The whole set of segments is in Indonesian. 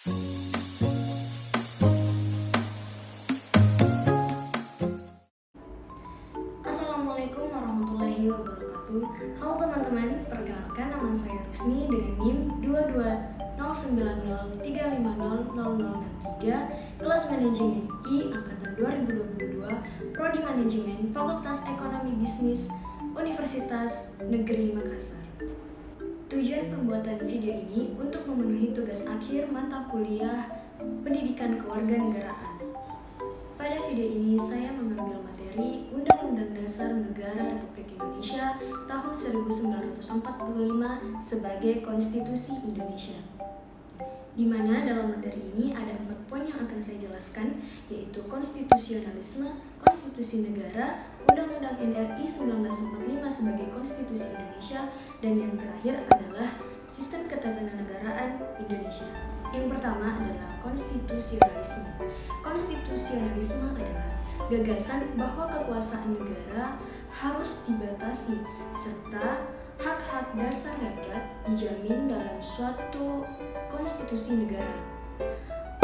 Assalamualaikum warahmatullahi wabarakatuh. Halo teman-teman, perkenalkan nama saya Rusni dengan NIM 22090350063, kelas manajemen I angkatan 2022, Prodi Manajemen, Fakultas Ekonomi Bisnis, Universitas Negeri Makassar. Tujuan pembuatan video ini untuk memenuhi tugas akhir mata kuliah Pendidikan Kewarganegaraan. Pada video ini saya mengambil materi Undang-Undang Dasar Negara Republik Indonesia tahun 1945 sebagai Konstitusi Indonesia. Di mana dalam materi ini ada 4 poin yang akan saya jelaskan, yaitu konstitusionalisme, konstitusi negara, Undang-Undang NRI 1945 sebagai Konstitusi Indonesia, dan yang terakhir adalah sistem ketatanegaraan Indonesia. Yang pertama adalah konstitusionalisme. Konstitusionalisme adalah gagasan bahwa kekuasaan negara harus dibatasi serta hak-hak dasar rakyat dijamin dalam suatu konstitusi negara.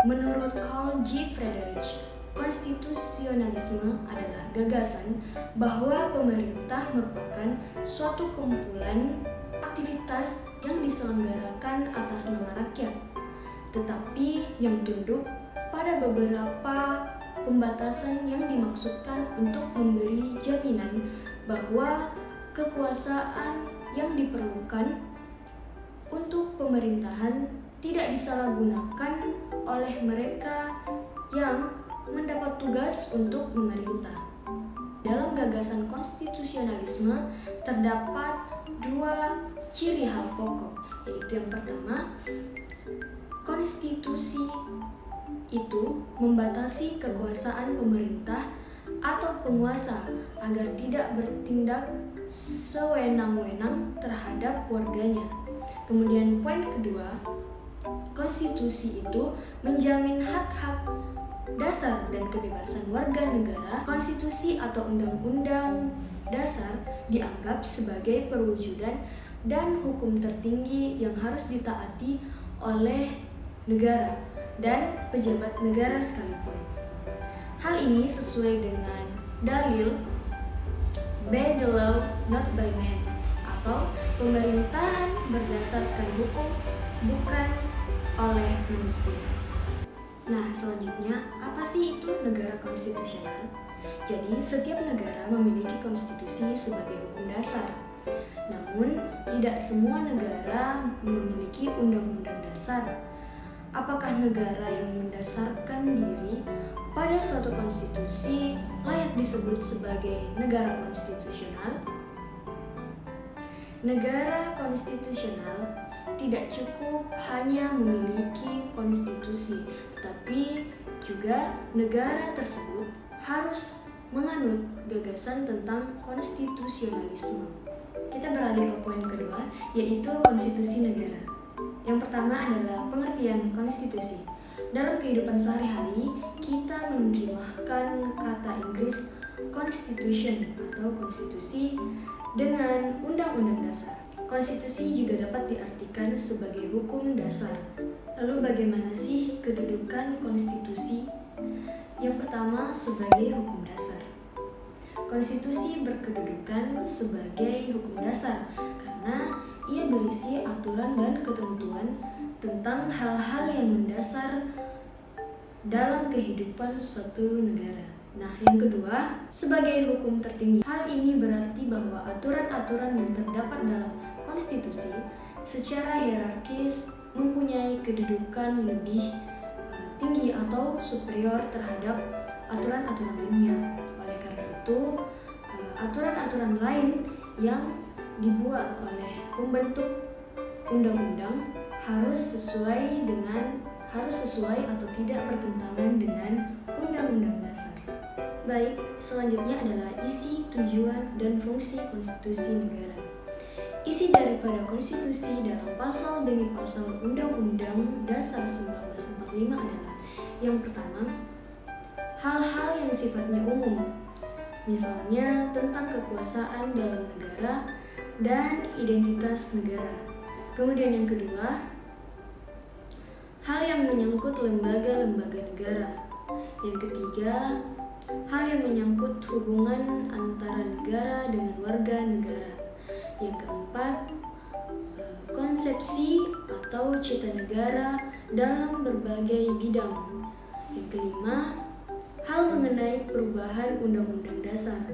Menurut Carl G. Friedrich, konstitusionalisme adalah gagasan bahwa pemerintah merupakan suatu kumpulan aktivitas yang diselenggarakan atas nama rakyat, tetapi yang tunduk pada beberapa pembatasan yang dimaksudkan untuk memberi jaminan bahwa kekuasaan yang diperlukan untuk pemerintahan tidak disalahgunakan oleh mereka yang mendapat tugas untuk memerintah. Dalam gagasan konstitusionalisme terdapat 2 ciri hal pokok, yaitu yang pertama, konstitusi itu membatasi kekuasaan pemerintah atau penguasa agar tidak bertindak sewenang-wenang terhadap warganya. Kemudian poin kedua, konstitusi itu menjamin hak-hak dasar dan kebebasan warga negara. Konstitusi atau undang-undang dasar dianggap sebagai perwujudan dan hukum tertinggi yang harus ditaati oleh negara dan pejabat negara sekalipun. Hal ini sesuai dengan dalil by the law not by man, atau pemerintahan berdasarkan hukum bukan oleh manusia. Nah, selanjutnya, apa sih itu negara konstitusional? Jadi, setiap negara memiliki konstitusi sebagai hukum dasar. Namun, tidak semua negara memiliki undang-undang dasar. Apakah negara yang mendasarkan diri pada suatu konstitusi layak disebut sebagai negara konstitusional? Negara konstitusional tidak cukup hanya memiliki konstitusi, tetapi juga negara tersebut harus menganut gagasan tentang konstitusionalisme. Kita beralih ke poin kedua, yaitu konstitusi negara. Yang pertama adalah pengertian konstitusi. Dalam kehidupan sehari-hari, kita menerjemahkan kata Inggris constitution atau konstitusi dengan undang-undang dasar. Konstitusi juga dapat diartikan sebagai hukum dasar. Lalu bagaimana sih kedudukan konstitusi? Yang pertama, sebagai hukum dasar. Konstitusi berkedudukan sebagai hukum dasar karena ia berisi aturan dan ketentuan tentang hal-hal yang mendasar dalam kehidupan suatu negara. Nah, yang kedua, sebagai hukum tertinggi. Hal ini berarti bahwa aturan-aturan yang terdapat dalam konstitusi secara hierarkis mempunyai kedudukan lebih tinggi atau superior terhadap aturan-aturan lainnya. Oleh karena itu, aturan-aturan lain yang dibuat oleh pembentuk undang-undang harus sesuai atau tidak bertentangan dengan undang-undang dasar. Baik, selanjutnya adalah isi, tujuan, dan fungsi konstitusi negara. Isi daripada konstitusi dalam pasal demi pasal Undang-Undang Dasar 1945 adalah: yang pertama, hal-hal yang sifatnya umum, misalnya tentang kekuasaan dalam negara dan identitas negara. Kemudian yang kedua, hal yang menyangkut lembaga-lembaga negara. Yang ketiga, hal yang menyangkut hubungan antara negara dengan warga negara. Yang keempat, konsepsi atau cita negara dalam berbagai bidang. Yang kelima, hal mengenai perubahan Undang-Undang Dasar.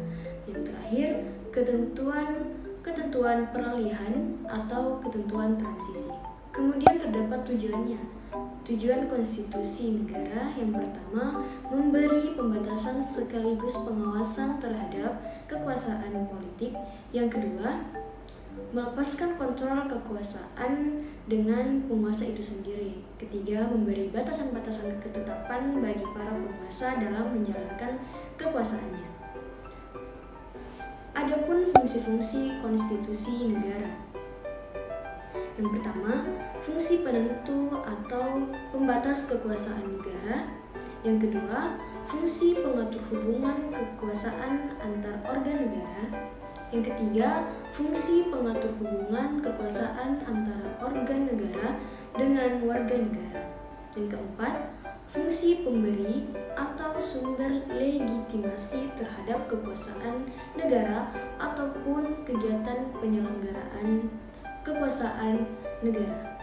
Yang terakhir, ketentuan peralihan atau ketentuan transisi. Kemudian terdapat tujuannya. Tujuan konstitusi negara yang pertama, memberi pembatasan sekaligus pengawasan terhadap kekuasaan politik. Yang kedua, melepaskan kontrol kekuasaan dengan penguasa itu sendiri. Ketiga, memberi batasan-batasan ketetapan bagi para penguasa dalam menjalankan kekuasaannya. Adapun fungsi-fungsi konstitusi negara. Yang pertama, fungsi penentu atau pembatas kekuasaan negara. Yang kedua, fungsi pengatur hubungan kekuasaan antar organ negara. Yang ketiga, fungsi pengatur hubungan kekuasaan antara organ negara dengan warga negara. Yang keempat, fungsi pemberi atau sumber legitimasi terhadap kekuasaan negara ataupun kegiatan penyelenggaraan kekuasaan negara.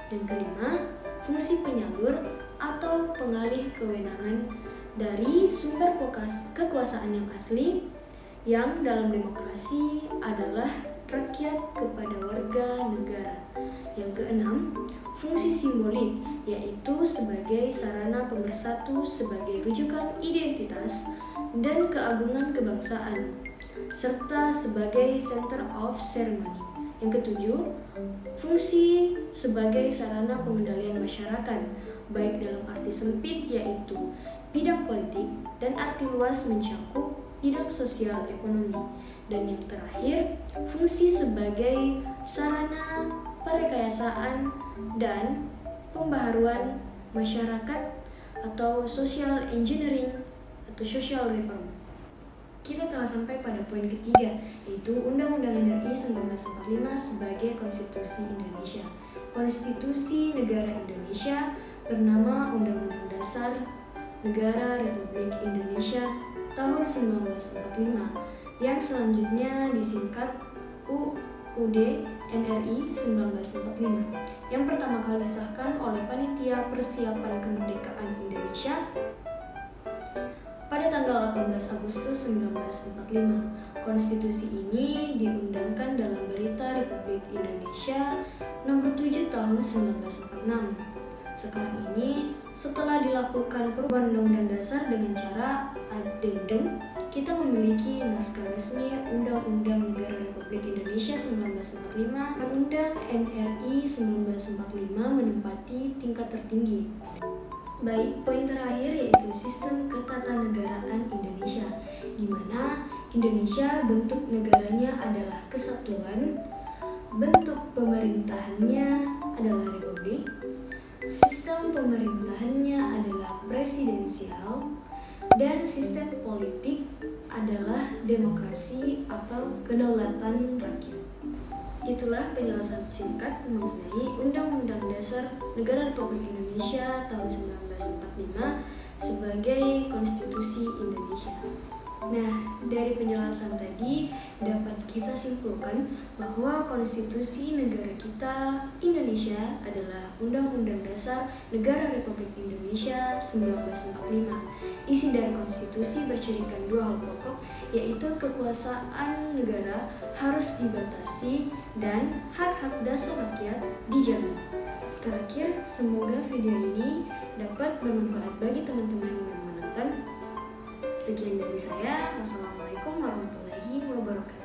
Yang kelima, fungsi penyalur atau pengalih kewenangan dari sumber kekuasaan yang asli, yang dalam demokrasi adalah rakyat kepada warga negara. Yang keenam, fungsi simbolik, yaitu sebagai sarana pemersatu sebagai rujukan identitas dan keagungan kebangsaan, serta sebagai center of ceremony. Yang ketujuh, fungsi sebagai sarana pengendalian masyarakat, baik dalam arti sempit yaitu bidang politik dan arti luas mencakup bidang sosial ekonomi. Dan yang terakhir, fungsi sebagai sarana perekayasaan dan pembaharuan masyarakat atau social engineering atau social reform. Kita telah sampai pada poin ketiga, yaitu Undang-Undang RI 1945 sebagai Konstitusi Indonesia. Konstitusi Negara Indonesia bernama Undang-Undang Dasar Negara Republik Indonesia tahun 1945, yang selanjutnya disingkat UUD NRI 1945, yang pertama kali disahkan oleh Panitia Persiapan Kemerdekaan Indonesia pada tanggal 18 Agustus 1945. Konstitusi ini diundangkan dalam Berita Republik Indonesia nomor 7 tahun 1946. Sekarang ini, setelah dilakukan perubahan Undang-Undang Dasar dengan cara addendum, kita memiliki naskah resmi Undang-Undang Negara Republik Indonesia 1945 dan Undang NRI 1945 menempati tingkat tertinggi. Baik, poin terakhir yaitu sistem ketatanegaraan Indonesia, di mana Indonesia bentuk negaranya adalah kesatuan, bentuk pemerintahannya adalah republik, sistem pemerintahannya adalah presidensial, dan sistem politik adalah demokrasi atau kedaulatan rakyat. Itulah penjelasan singkat mengenai Undang-Undang Dasar Negara Republik Indonesia tahun 1945 sebagai Konstitusi Indonesia. Nah, dari penjelasan tadi dapat kita simpulkan bahwa konstitusi negara kita Indonesia adalah Undang-Undang Dasar Negara Republik Indonesia 1945. Isi dari konstitusi bercirikan dua hal pokok, yaitu kekuasaan negara harus dibatasi dan hak-hak dasar rakyat dijamin. Terakhir, semoga video ini dapat bermanfaat bagi teman-teman yang menonton. Sekian dari saya. Wassalamualaikum warahmatullahi wabarakatuh.